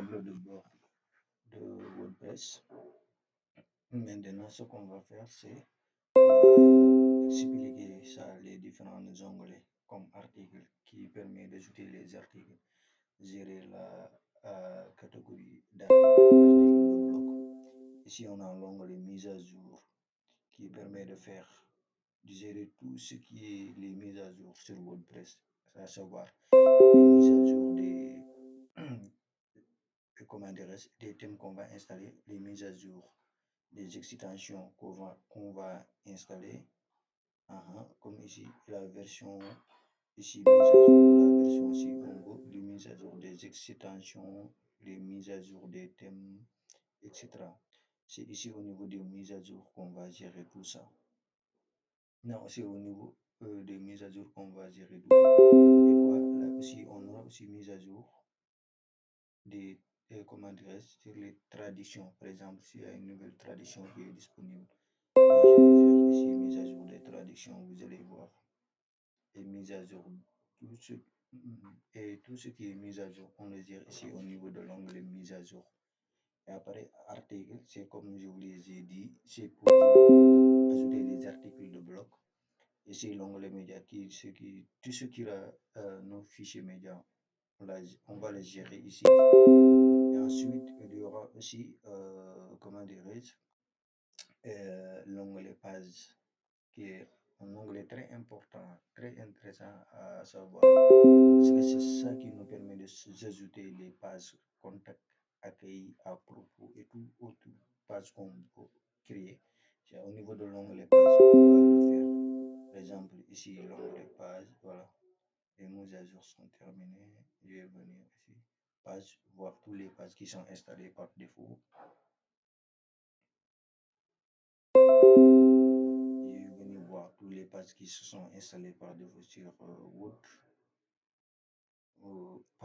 tableau de bord de WordPress. Maintenant, ce qu'on va faire, c'est on va expliquer ça, les différents onglets comme article qui permet d'ajouter les articles, gérer la catégorie d'articles, de bloc. Ici, on a l'onglet mise à jour qui permet de gérer tout ce qui est les mises à jour sur WordPress, à savoir les mises à jour des thèmes qu'on va installer, les mises à jour des extensions qu'on va installer, comme ici la version, ici mise à jour, la version ici en haut, les mises à jour des extensions, les mises à jour des thèmes, etc. C'est ici au niveau des mises à jour qu'on va gérer tout ça. Non, c'est au niveau des mises à jour qu'on va gérer tout ça. Et quoi, là aussi, on aura aussi mise à jour des, comment dirais-je, sur les traductions. Par exemple, s'il y a une nouvelle traduction qui est disponible, là, je vais faire ici mise à jour des traductions. Vous allez voir. Et mise à jour, tout ce, et tout ce qui est mis à jour, on le gère ici au niveau de l'onglet mise à jour. Et après, article, c'est comme je vous les ai dit, c'est pour ajouter des articles de bloc. Et c'est l'onglet média tout ce qui a nos fichiers médias, on va les gérer ici. Et ensuite, il y aura aussi, comment dirais-je, l'onglet page, qui est un onglet très important, très intéressant à savoir, parce que c'est ça qui nous permet d'ajouter les pages contact, accueil, à propos et tout autre page qu'on peut créer. C'est au niveau de l'onglet page qu'on va le faire. Par exemple, ici, l'onglet page, voilà, les mises à jour sont terminées. Je vais venir ici, page, voir tous les pages qui sont installées par défaut. Je vais venir voir tous les pages qui se sont installées par défaut sur par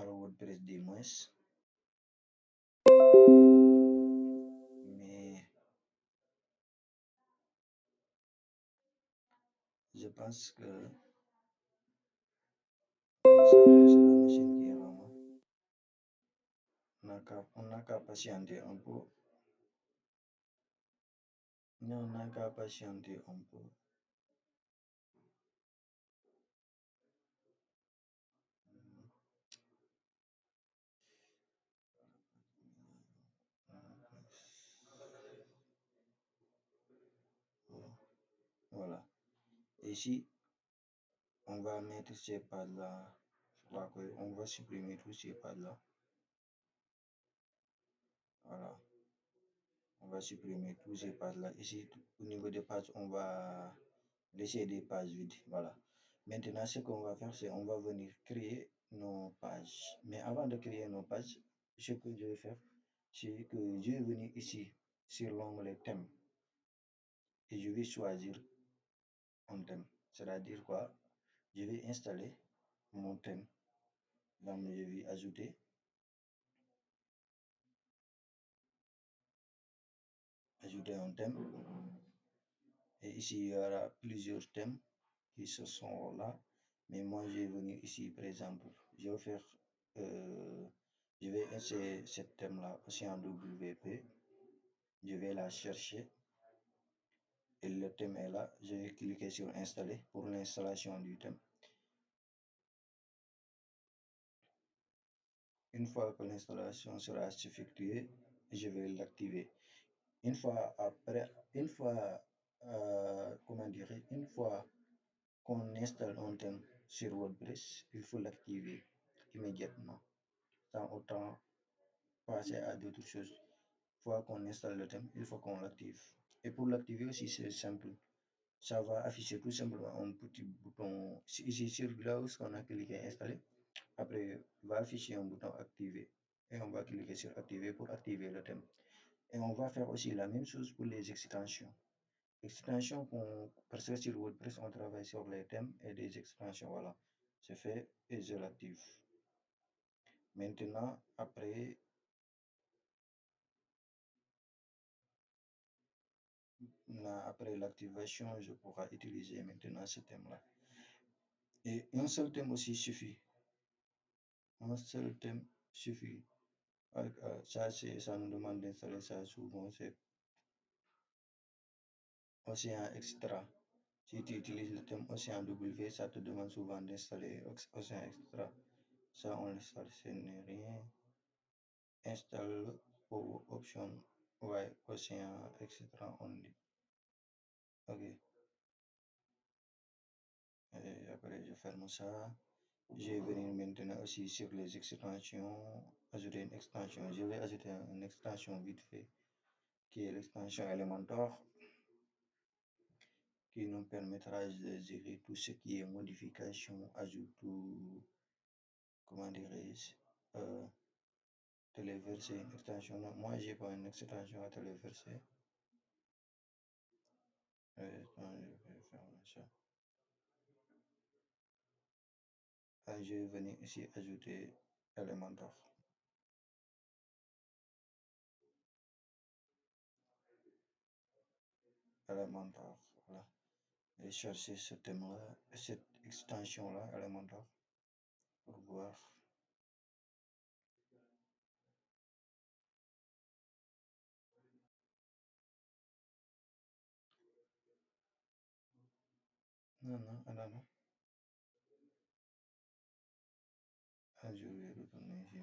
WordPress des moins. Mais je pense que c'est la machine qui est rame. On n'a qu'à patienter un peu. Non, on n'a qu'à patienter un peu. Voilà. Ici, on va mettre ces pages-là. On va supprimer tous ces pages-là. Voilà. On va supprimer tous ces pages-là. Ici, au niveau des pages, on va laisser des pages vides. Voilà. Maintenant, ce qu'on va faire, c'est on va venir créer nos pages. Mais avant de créer nos pages, ce que je vais faire, c'est que je vais venir ici sur l'onglet thème et je vais choisir un thème. C'est-à-dire quoi? Je vais installer mon thème. Là, je vais ajouter. Ajouter un thème. Et ici, il y aura plusieurs thèmes qui se sont là. Mais moi, je vais venir ici, par exemple, je vais faire, je vais essayer ce thème-là aussi en WP. Je vais la chercher et le thème est là. Je vais cliquer sur installer pour l'installation du thème. Une fois que l'installation sera effectuée, je vais l'activer. Une fois après, comment dire, une fois qu'on installe un thème sur WordPress, il faut l'activer immédiatement, sans autant passer à d'autres choses. Une fois qu'on installe le thème, il faut qu'on l'active. Et pour l'activer aussi, c'est simple. Ça va afficher tout simplement un petit bouton ici sur là où on a cliqué installer. Après, va afficher un bouton activer et on va cliquer sur activer pour activer le thème. Et on va faire aussi la même chose pour les extensions. Extensions parce que sur WordPress, on travaille sur les thèmes et des extensions. Voilà, c'est fait et je l'active. Maintenant, après l'activation, je pourrai utiliser maintenant ce thème-là. Et un seul thème aussi suffit. Un seul thème suffit. Ça, ça nous demande d'installer ça souvent, c'est Océan Extra. Si tu utilises le thème Océan W, ça te demande souvent d'installer Océan Extra. Ça, on l'installe, ce n'est rien. Installe Power Option, ouais, Océan Extra only. Ok. Et après, je ferme ça. Je vais venir maintenant aussi sur les extensions. Ajouter une extension. Je vais ajouter une extension vite fait, qui est l'extension Elementor, qui nous permettra de gérer tout ce qui est modification, ajout ou, comment dirais-je, téléverser une extension. Non, moi, j'ai pas une extension à téléverser. Je vais fermer ça. Je vais venir ici ajouter Elementor. Elementor, voilà. Et chercher ce thème-là, cette extension-là, Elementor, pour voir. Non, non, ah, non, non. Ah, je vais retourner ici.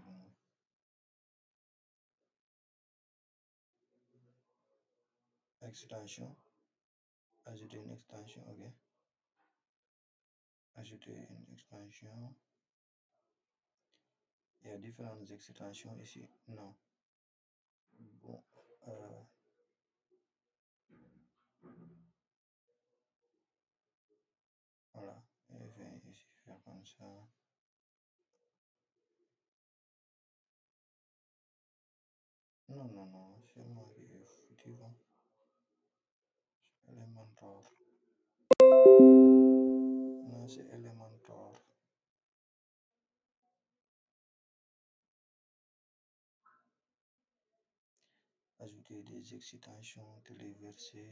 Extension, ajouter une extension, ok. Ajouter une extension. Il y a différentes extensions ici. Non. Bon, voilà. Je vais ici faire comme ça. Non, non, non, c'est moi qui ai foutu. Bon. Elementor. Non, c'est Elementor. Ajouter des extensions, téléverser,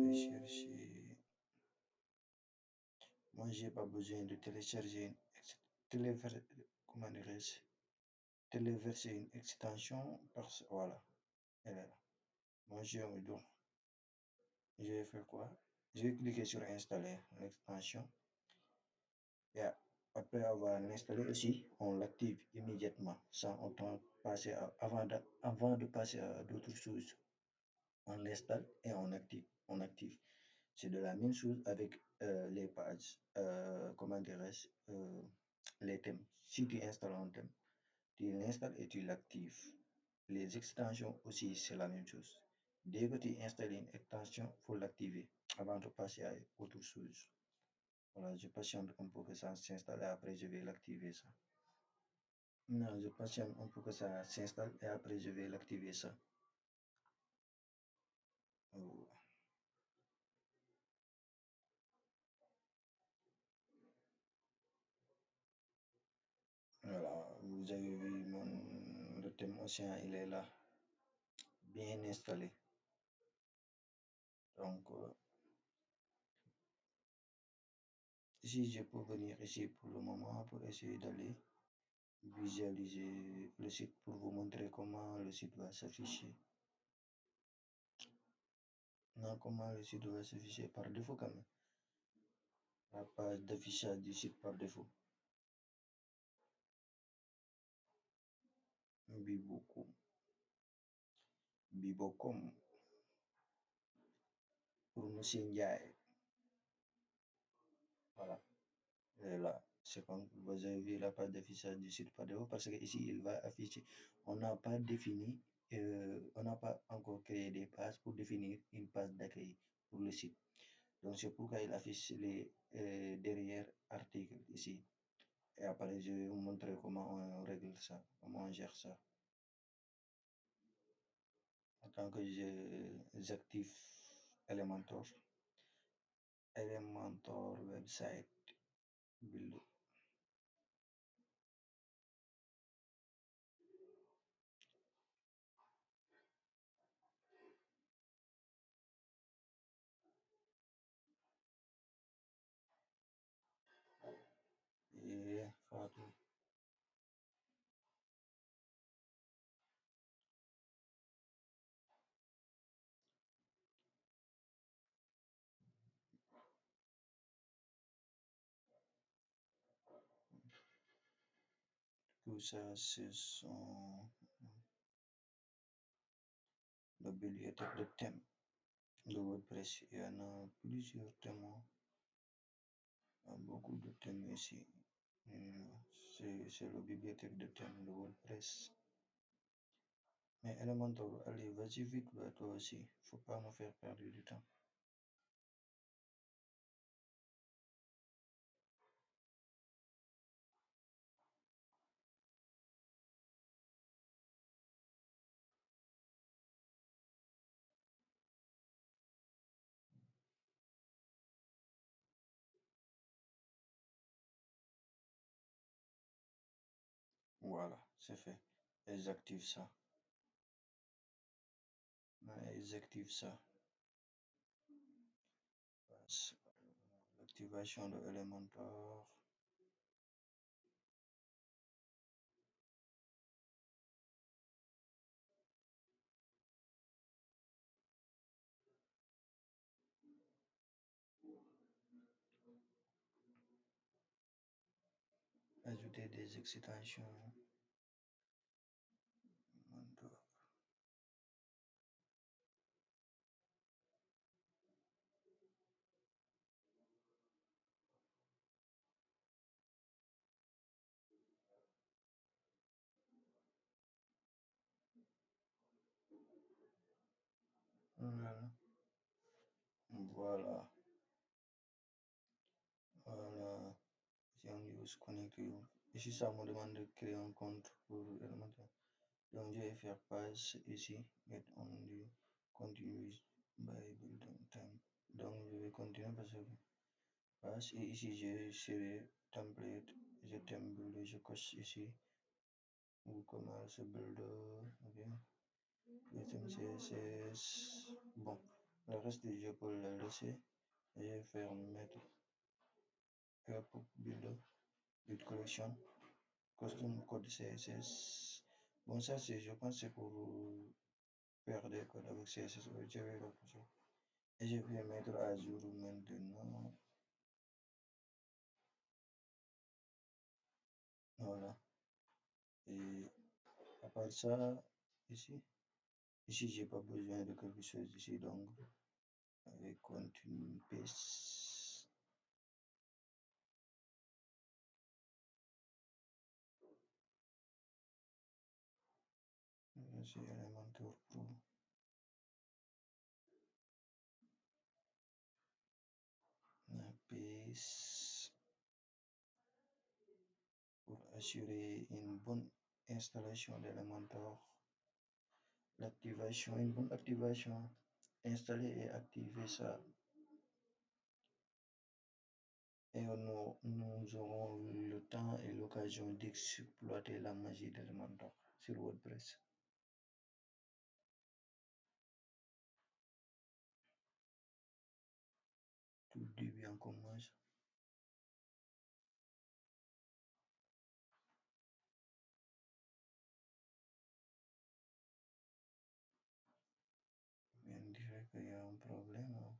rechercher. Moi, j'ai pas besoin de télécharger comment dirais-je, téléverser une extension parce voilà, elle est là. Moi, je vais faire quoi? Je vais cliquer sur installer l'extension et après avoir installé aussi, on l'active immédiatement sans autant passer avant de passer à d'autres choses. On l'installe et on active. On active. C'est de la même chose avec les pages, comment dirais-je, les thèmes. Si tu installes un thème, tu l'installes et tu l'actives. Les extensions aussi, c'est la même chose. Dès que tu installes une extension, il faut l'activer avant de passer à autre chose. Voilà, je patiente un peu que ça s'installe et après je vais l'activer ça. Non, je patiente un peu que ça s'installe et après je vais l'activer ça. Oh, voilà, vous avez vu le thème océan, il est là, bien installé. Donc, ici, je peux venir ici pour le moment pour essayer d'aller visualiser le site pour vous montrer comment le site va s'afficher. Non, comment le site va s'afficher par défaut quand même. La page d'affichage du site par défaut. Bibocom. Bibocom pour Monsieur Ndiaye. Voilà. Et là, c'est comme vous avez vu la page d'affichage du site par défaut parce que ici il va afficher. On n'a pas défini, on n'a pas encore créé des pages pour définir une page d'accueil pour le site. Donc c'est pourquoi il affiche les derrière articles ici. Et après, je vais vous montrer comment on règle ça, comment on gère ça. En tant que j'active Elementor, Elementor website build. Et Fatou. tout ça, ce sont la bibliothèque de thèmes de WordPress. Il y en a plusieurs thèmes, hein. Il y a beaucoup de thèmes ici. C'est la bibliothèque de thèmes de WordPress. Mais Elementor, allez, vas-y vite, bah, toi aussi. Faut pas me faire perdre du temps. Voilà, c'est fait. Ils activent ça. Ouais, ils activent ça. L'activation de Elementor. Ajouter des extensions. Elementor. Voilà. Voilà. Voilà. Si on use connecter. Ici, ça me demande de créer un compte pour Elementor. Donc, je vais faire pass ici. Get on the continue by building time. Donc, je vais continuer parce que pass. Et ici, j'ai série template. Je thème builder. Je coche ici. WooCommerce builder. Ok. Item CSS. Bon. Le reste, je peux le laisser. Et je vais faire mettre builder. Build collection. Custom code CSS. Bon, ça, c'est, je pense, c'est pour faire des codes avec CSS. Je vais le pousser. Et je vais mettre à jour maintenant. Voilà. Et à part ça, ici, j'ai pas besoin de quelque chose ici. Donc, avec continue paste. C'est Elementor Pro. Paste. Pour assurer une bonne installation d'Elementor. L'activation, une bonne activation. Installer et activer ça. Et nous aurons le temps et l'occasion d'exploiter la magie d'Elementor sur WordPress. Tout début en commence. On dirait qu'il y a un problème, hein.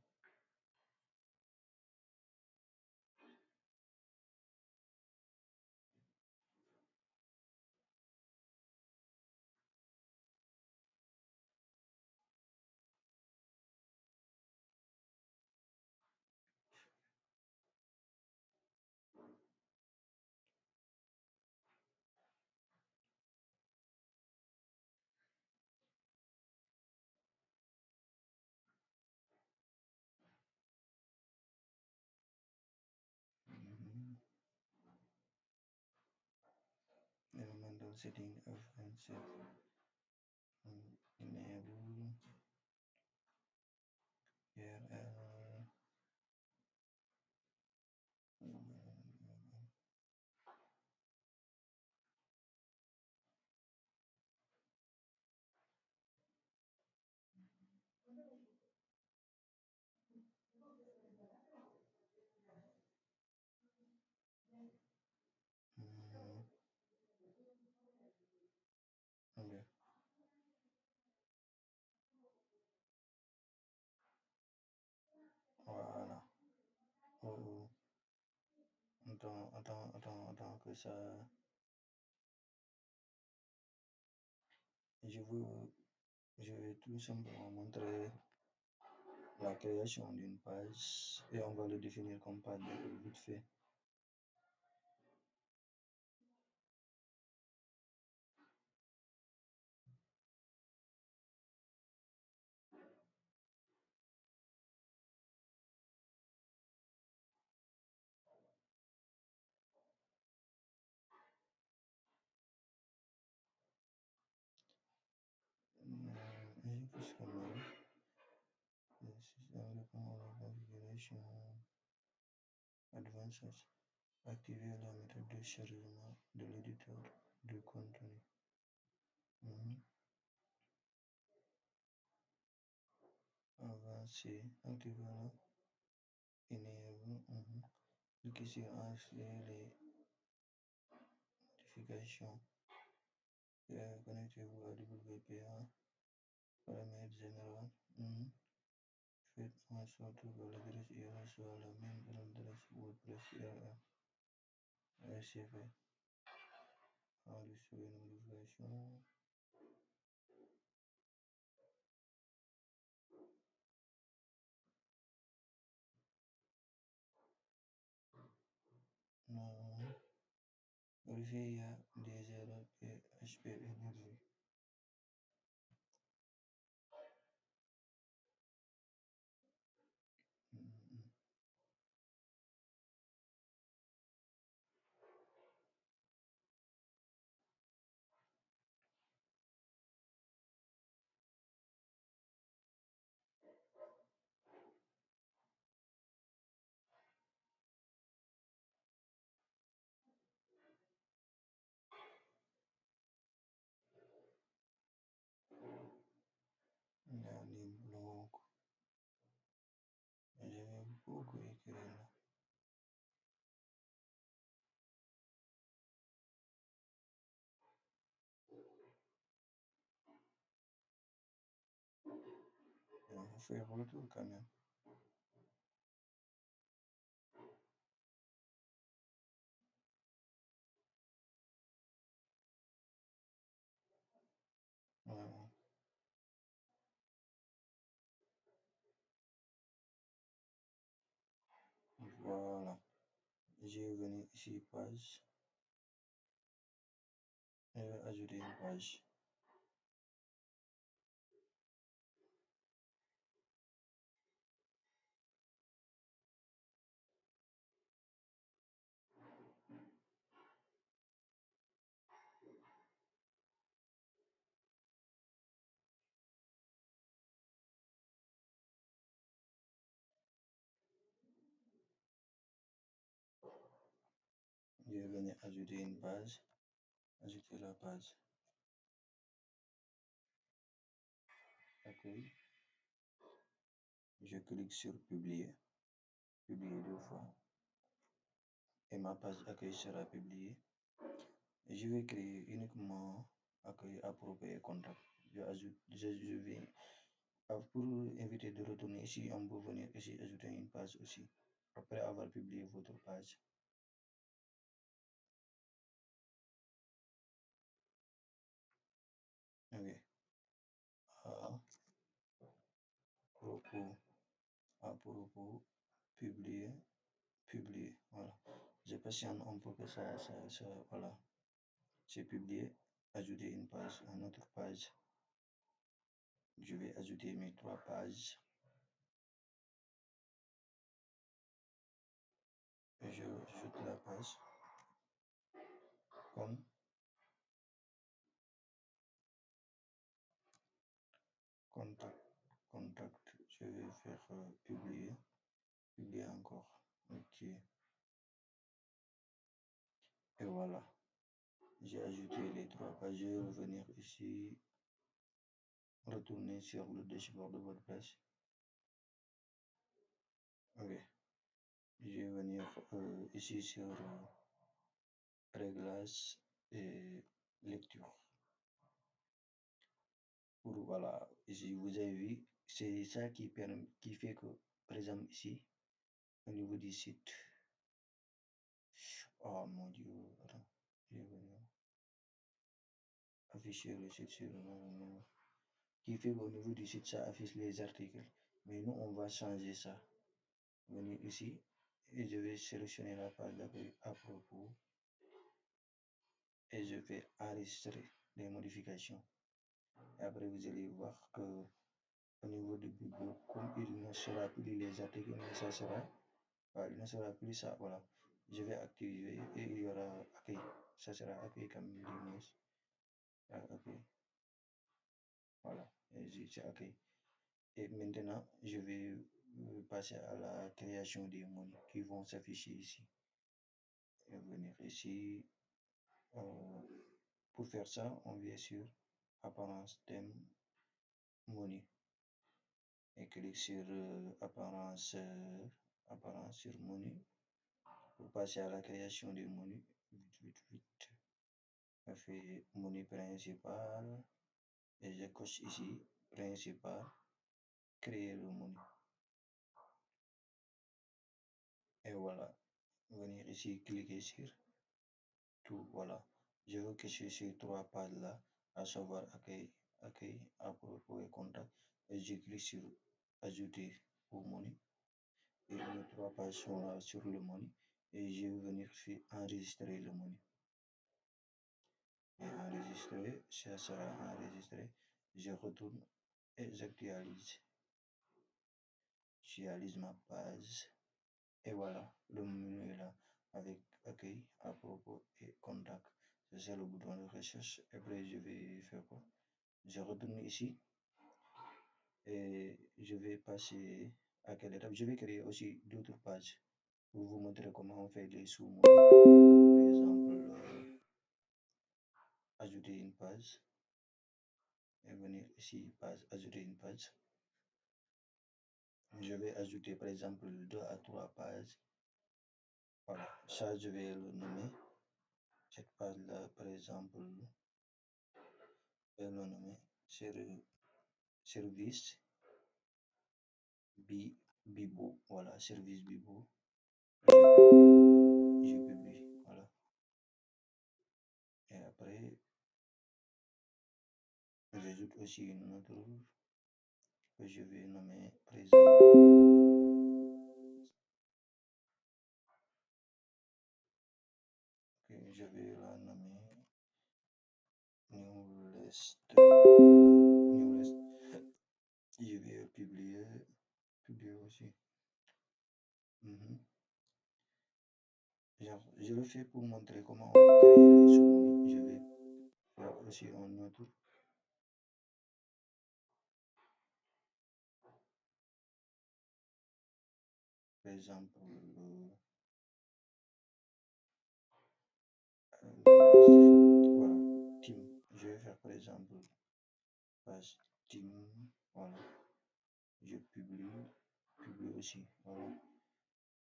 Mhm. Elementor setting of and set enable URL. Mhm. Ok. Voilà. Oh, oh. Attends que ça. je veux, je vais tout simplement montrer la création d'une page et on va le définir comme page vite fait. Configuration advanced. Activer la méthode de chargement de l'éditeur de contenu. Avancer, activer la enable. Cliquez sur enregistrer les notifications. Connectez-vous à WPA. Paramètres généraux. Faites en sorte que l'adresse URL soit la même que l'adresse WordPress URL. RCP. Enregistrer une notification. Vérifier il y a des erreurs PHP énergie. Il y a des blocs. Je vais beaucoup écrire là. On va faire retour quand même. Voilà. Je vais venir ici, page. Je vais ajouter une page. Je vais venir ajouter une page. Ajouter la page. Accueil. Je clique sur publier. Publier 2 fois. Et ma page accueil sera publiée. Je vais créer uniquement accueil approprié contact. Je vais, pour éviter de retourner ici, on peut venir ici ajouter une page aussi. Après avoir publié votre page. Ok. À propos, publier, voilà. Je patiente un peu que ça, voilà. J'ai publié, ajouter une page, une autre page. Je vais ajouter mes 3 pages. Et je ajoute la page comme contact. Je vais faire publier encore. Ok. Et voilà. J'ai ajouté les 3 pages. Je vais revenir ici, retourner sur le dashboard de WordPress. Ok. Je vais venir ici sur réglages et lecture. Pour voilà, ici vous avez vu, c'est ça qui fait que, par exemple ici, au niveau du site, oh mon Dieu, attends, je vais venir. afficher le site sur qui fait qu'au niveau du site, ça affiche les articles. Mais nous, on va changer ça. Venir ici et je vais sélectionner la page d'accueil à propos et je vais enregistrer les modifications. Et après, vous allez voir que au niveau du biblio, comme il ne sera plus les articles, mais ça sera, il ne sera plus ça. Voilà. Je vais activer et il y aura accueil. Ça sera accueil comme l'image. Accueil. Voilà. Et j'ai accueil. Et maintenant, je vais passer à la création des menus qui vont s'afficher ici. Et venir ici. Pour faire ça, on vient sur apparence thème menu et clique sur apparence sur menu pour passer à la création du menu. Vite. Je fais menu principal et je coche ici principal, créer le menu. Et voilà, venir ici, cliquer sur tout. Voilà, je veux que ces trois pages là, à savoir accueil, à propos et contact. Et je clique sur ajouter au menu. Et les trois pages sont là sur le menu. Et je vais venir faire enregistrer le menu. Et enregistrer, ça sera enregistré. Je retourne et j'actualise. J'actualise ma page. Et voilà, le menu est là avec accueil, à propos et contact. C'est le bouton de recherche. Après, je vais faire quoi? Je retourne ici et je vais passer à quelle étape? Je vais créer aussi d'autres pages pour vous montrer comment on fait les sous-menus. Par exemple, ajouter une page et venir ici, page, ajouter une page. Je vais ajouter par exemple 2 à 3 pages. Voilà, ça je vais le nommer. Cette page-là, par exemple, je vais le nommer service Bibo. Voilà, service Bibo. Je publie. Voilà. Et après, j'ajoute aussi une autre que je vais nommer, par exemple, que je vais la nommer Newlist. Je vais publier aussi. Je le fais pour montrer comment on crée les sous-menus. Je vais faire aussi un autre. Par exemple, voilà, team. Je vais faire par exemple page team. Voilà. Je publie aussi. Voilà.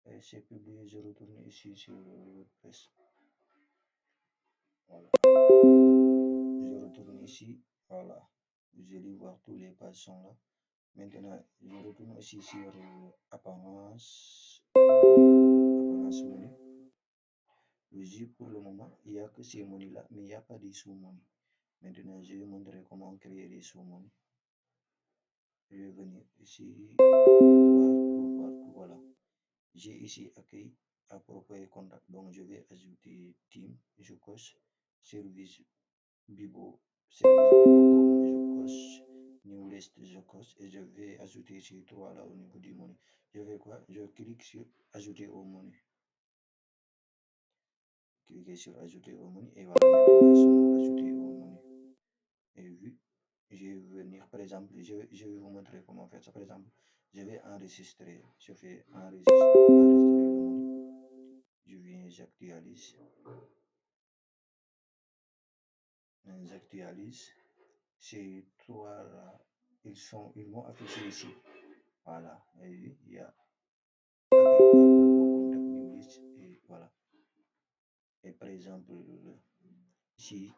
Et c'est publié, je retourne ici sur WordPress. Voilà. Je retourne ici. Voilà. Vous allez voir tous les pages sont là. Maintenant, je retourne ici sur apparence menu. Pour le moment, il n'y a que ces menus là, mais il n'y a pas de sous-menus. Maintenant, je vais montrer comment créer les sous-menus. Je vais venir ici, pour voir tout. Voilà. J'ai ici accueil, à propos et contact. Donc, je vais ajouter team. Je coche service Bibo. Comme je coche new list, je coche et je vais ajouter ces trois là au niveau du menu. Je vais quoi? Je clique sur ajouter au menu. Cliquez sur ajouter au menu et voilà, maintenant ils sont ajoutés au menu. Et vu, je vais venir, par exemple, je vais vous montrer comment faire ça. Par exemple, je vais enregistrer, je fais enregistrer le menu. Je viens, j'actualise. J'actualise. Ces trois là, ils vont afficher ici. Voilà, et vu, il y a contact new list et voilà. Et par exemple, si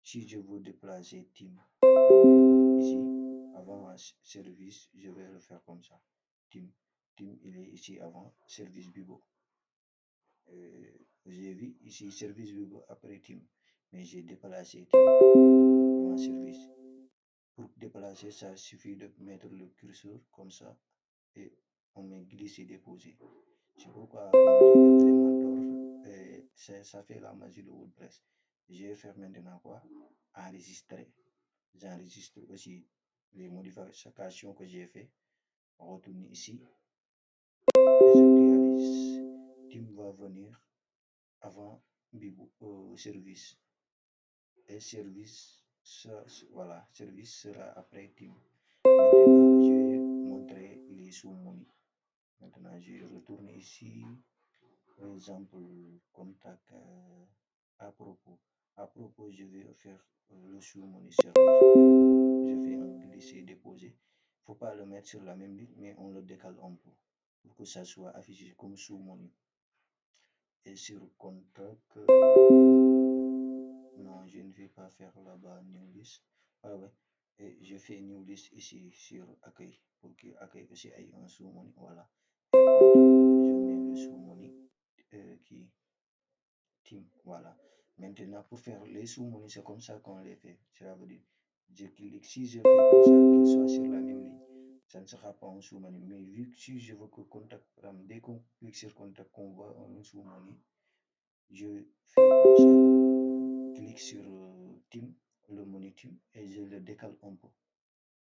je veux déplacer team ici, avant service, je vais le faire comme ça. Team, il est ici avant service Bibo. J'ai vu ici service Bibo après team. mais j'ai déplacé Team en service. Pour déplacer, ça suffit de mettre le curseur comme ça et on met glisser déposer. C'est pourquoi on dit que Elementor, ça fait la magie de WordPress. Je vais faire maintenant quoi? Enregistrer. J'enregistre aussi les modifications que j'ai fait. On retourne ici. J'actualise. Team va venir avant service. Et service, voilà, service sera après team. Maintenant, je vais montrer les sous-menus. Maintenant, je retourne ici. Par exemple, contact à propos. À propos, je vais faire le sous-menu service. Je fais un glisser-déposer. Il ne faut pas le mettre sur la même ligne, mais on le décale un peu pour que ça soit affiché comme sous-menu. Et sur contact, non, je ne vais pas faire là-bas new list. Ah ouais. Et je fais new list ici sur accueil pour que accueil aussi ait un sous-menu. Voilà. Et contact, je mets le sous-menu qui team. Voilà. Maintenant, pour faire les sous-menus, c'est comme ça qu'on les fait. Cela veut dire, je clique, si je fais comme ça, qu'il soit sur la même ligne, ça ne sera pas un sous-menu. Mais vu que si je veux que contact, dès qu'on clique sur contact, qu'on voit un sous-menu, je fais comme ça, clique sur team, le menu team, et je le décale un peu.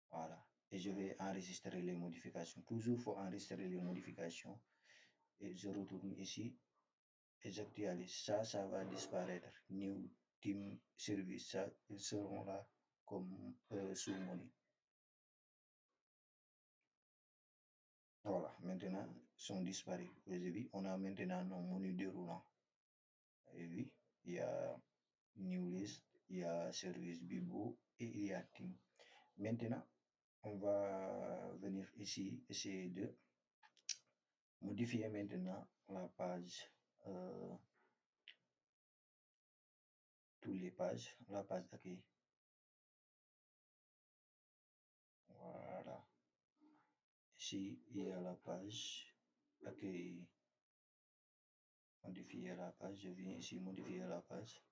Voilà. Et je vais enregistrer les modifications. Toujours, il faut enregistrer les modifications. Et je retourne ici et j'actualise. Ça va disparaître. New team service, ça, ils seront là comme sous-menu. Voilà. Maintenant, ils sont disparus. Vous avez vu, on a maintenant nos menus déroulants. Et oui, il y a new list, il y a service Bibo et il y a team. Maintenant, on va venir ici essayer de modifier maintenant la page, toutes les pages, la page d'accueil. Voilà. Ici, il y a la page accueil. Modifier la page. Je viens ici modifier la page.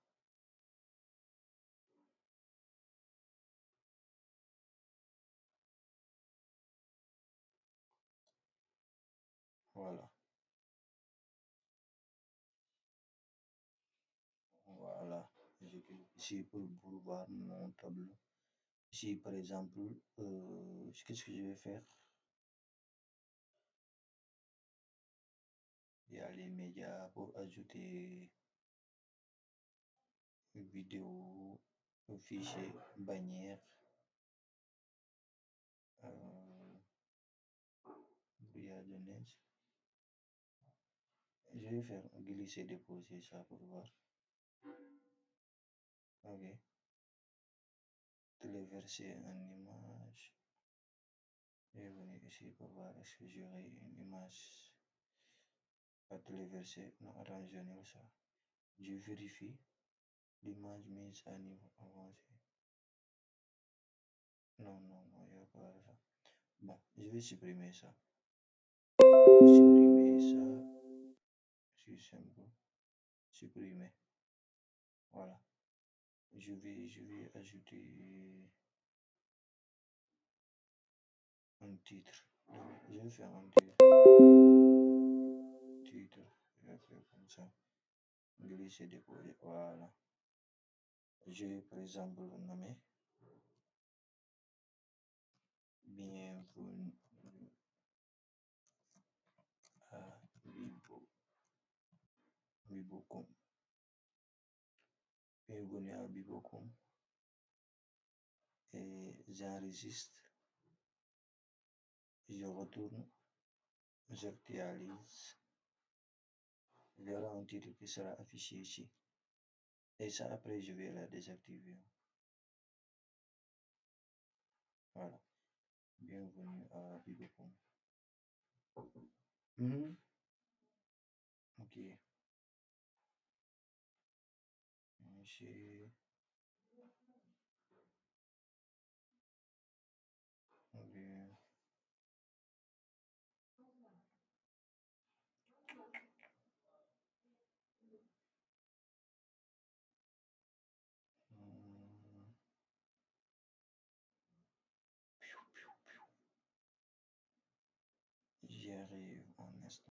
Voilà. Voilà. Je clique ici pour voir mon tableau. Ici, par exemple, qu'est-ce que je vais faire? Il y a les médias pour ajouter une vidéo, un fichier, bannière, brouillard de neige. Je vais faire glisser déposer ça pour voir. Ok. Téléverser une image. Je vais venir ici pour voir est-ce que j'aurai une image à téléverser. Non, attends, je n'ai ça. Je vérifie l'image mise à niveau avancé. Non, non, non, il n'y a pas ça. Bon, je vais supprimer ça. Pour supprimer ça, c'est simple. Supprimer. Voilà. Je vais ajouter un titre. Je vais faire un titre. Je vais faire comme ça. Glisser, déposer. Voilà. Je vais par exemple le nommer bienvenue à Bibocom. Bienvenue à Bibocom. Et j'enregistre. Je retourne. J'actualise. Il y aura un titre qui sera affiché ici. Et ça, après, je vais la désactiver. Voilà. Bienvenue à Bibocom. Ok. J'ai. Ok. J'y arrive un instant.